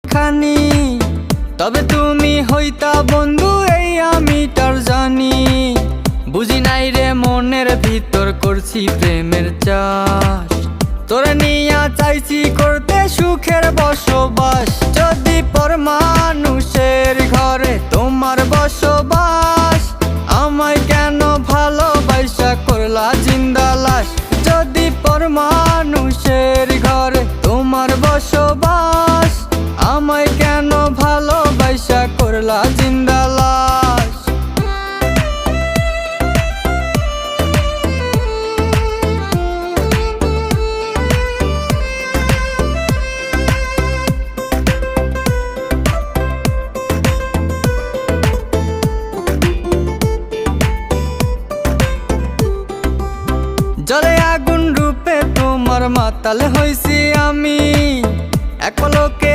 খানি তবে তুমি হইতা বন্ধু এই আমি তার জানি। বুঝি নাই রে মনের ভিতর করছি প্রেমের চাষ, তোরে নিয়া চাইছি করতে সুখের বসবাস। যদি পর মানুষের ঘরে তোমার বসবাস, আমায় কেন ভালোবাসা করলা জিন্দা লাশ। যদি পর মানুষের ঘরে তোমার বসবাস, আমায় কেন ভালোবাসা করলা জিন্দা লাশ। জলে আগুন রূপে তোমার মাতাল হইছি আমি, এক পলকে